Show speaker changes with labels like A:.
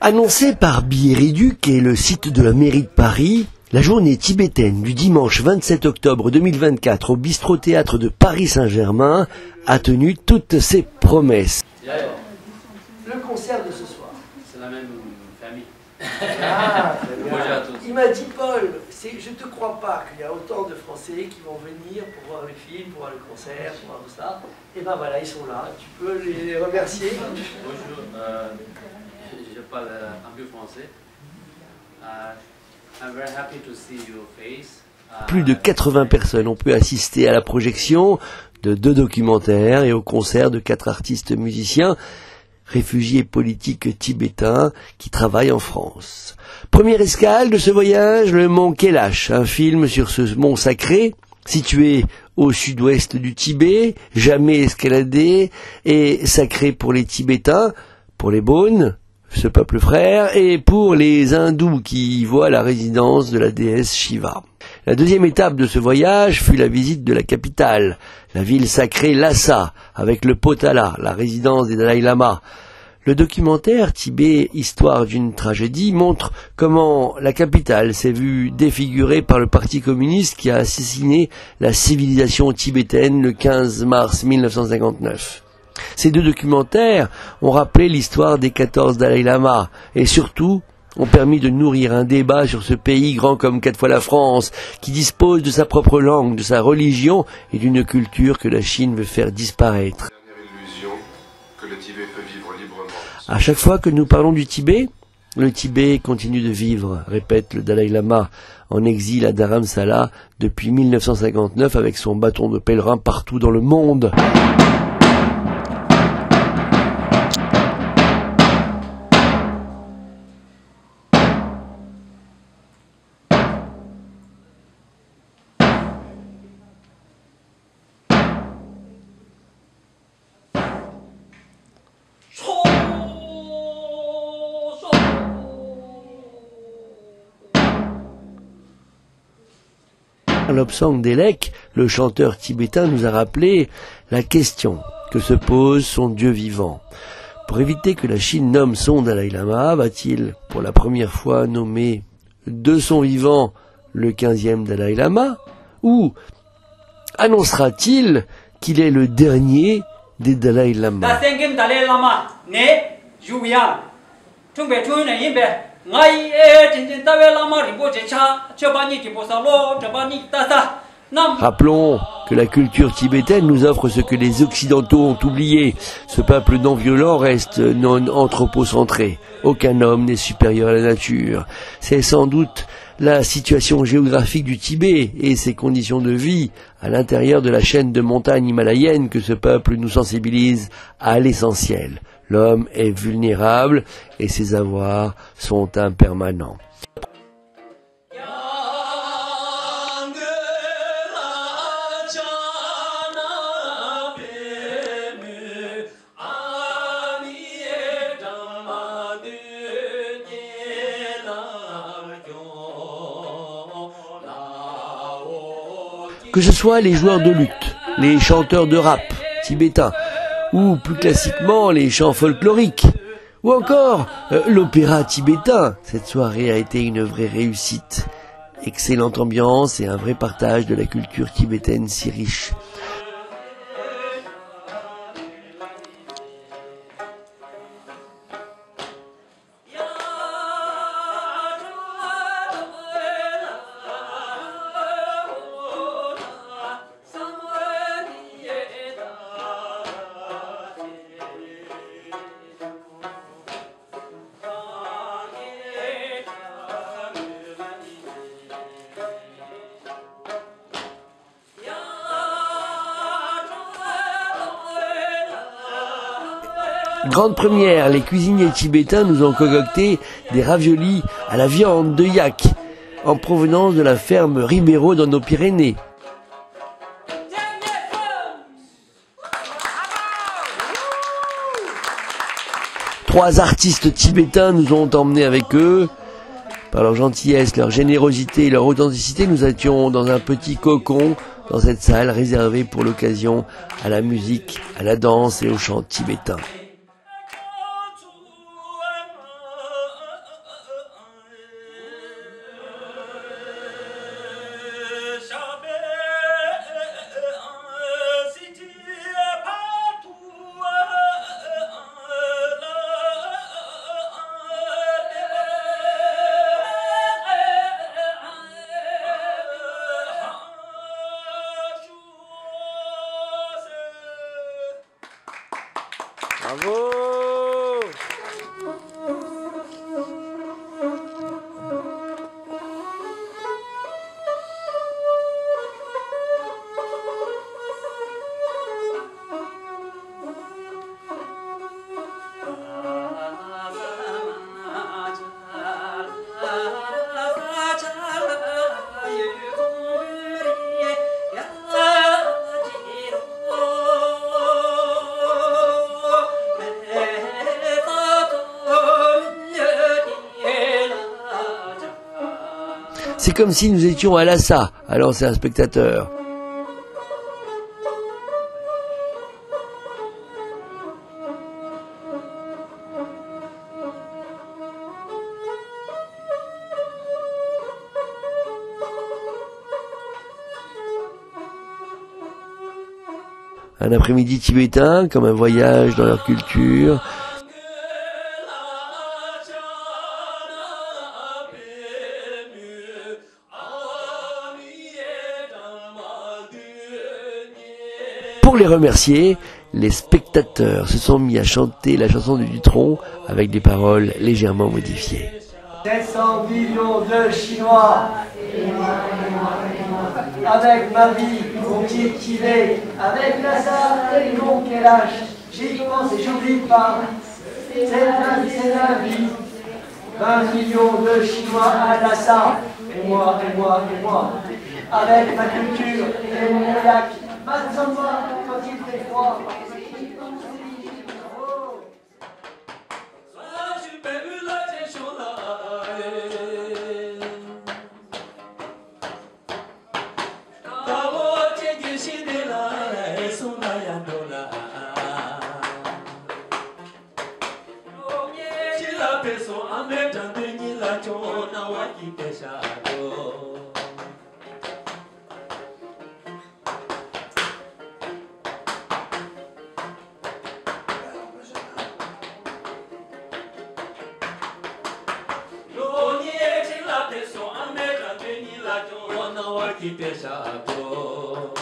A: Annoncé par Billet-Réduc et le site de la mairie de Paris, la journée tibétaine du dimanche 27 octobre 2024 au Bistrot-Théâtre de Paris-Saint-Germain a tenu toutes ses promesses. Le concert de ce soir.
B: C'est la même famille.
A: Ah,
B: Bonjour à tous.
A: il m'a dit, Paul, je ne te crois pas qu'il y a autant de Français qui vont venir pour voir le film, pour voir le concert, pour voir tout ça. Et ben voilà, ils sont là. Tu peux les remercier.
B: Bonjour, je parle un peu français. I'm very happy to see your face.
A: Plus de 80 personnes ont pu assister à la projection de 2 documentaires et au concert de 4 artistes musiciens, réfugiés politiques tibétains qui travaillent en France. Première escale de ce voyage, le mont Kailash, un film sur ce mont sacré, situé au sud-ouest du Tibet, jamais escaladé et sacré pour les Tibétains, pour les Bones, ce peuple frère, et pour les hindous qui y voient la résidence de la déesse Shiva. La deuxième étape de ce voyage fut la visite de la capitale, la ville sacrée Lhasa, avec le Potala, la résidence des Dalai Lama. Le documentaire Tibet, histoire d'une tragédie, montre comment la capitale s'est vue défigurée par le Parti communiste qui a assassiné la civilisation tibétaine le 15 mars 1959. Ces 2 documentaires ont rappelé l'histoire des 14 Dalai Lama et surtout ont permis de nourrir un débat sur ce pays grand comme 4 fois la France, qui dispose de sa propre langue, de sa religion et d'une culture que la Chine veut faire disparaître. À chaque fois que nous parlons du Tibet, le Tibet continue de vivre, répète le Dalai Lama, en exil à Dharamsala depuis 1959 avec son bâton de pèlerin partout dans le monde. Lobsang Delek, le chanteur tibétain, nous a rappelé la question que se pose son Dieu vivant. Pour éviter que la Chine nomme son Dalai Lama, va-t-il pour la première fois nommer de son vivant le 15e Dalai Lama? Ou annoncera-t-il qu'il est le dernier des Dalai Lama? Rappelons que la culture tibétaine nous offre ce que les Occidentaux ont oublié. Ce peuple non violent reste non anthropocentré. Aucun homme n'est supérieur à la nature. C'est sans doute la situation géographique du Tibet et ses conditions de vie à l'intérieur de la chaîne de montagnes himalayenne que ce peuple nous sensibilise à l'essentiel. L'homme est vulnérable et ses avoirs sont impermanents. Que ce soit les joueurs de lutte, les chanteurs de rap tibétains, ou plus classiquement les chants folkloriques, ou encore l'opéra tibétain. Cette soirée a été une vraie réussite. Excellente ambiance et un vrai partage de la culture tibétaine si riche. Grande première, les cuisiniers tibétains nous ont concocté des raviolis à la viande de yak, en provenance de la ferme Ribeiro dans nos Pyrénées. Trois artistes tibétains nous ont emmenés avec eux. Par leur gentillesse, leur générosité et leur authenticité, nous étions dans un petit cocon dans cette salle réservée pour l'occasion à la musique, à la danse et au chant tibétain. C'est comme si nous étions à Lhasa, à lancer un spectateur. Un après-midi tibétain, comme un voyage dans leur culture. Pour les remercier, les spectateurs se sont mis à chanter la chanson du Dutronc avec des paroles légèrement modifiées.
C: 700 millions de Chinois, avec ma vie au pied Tibet, avec Lhasa et mon Kailash, j'y pense et j'oublie pas, c'est la vie. 20 millions de Chinois à Lhasa, et moi, avec ma culture et mon lac, ma samba quand il fait froid.
D: Keep it up.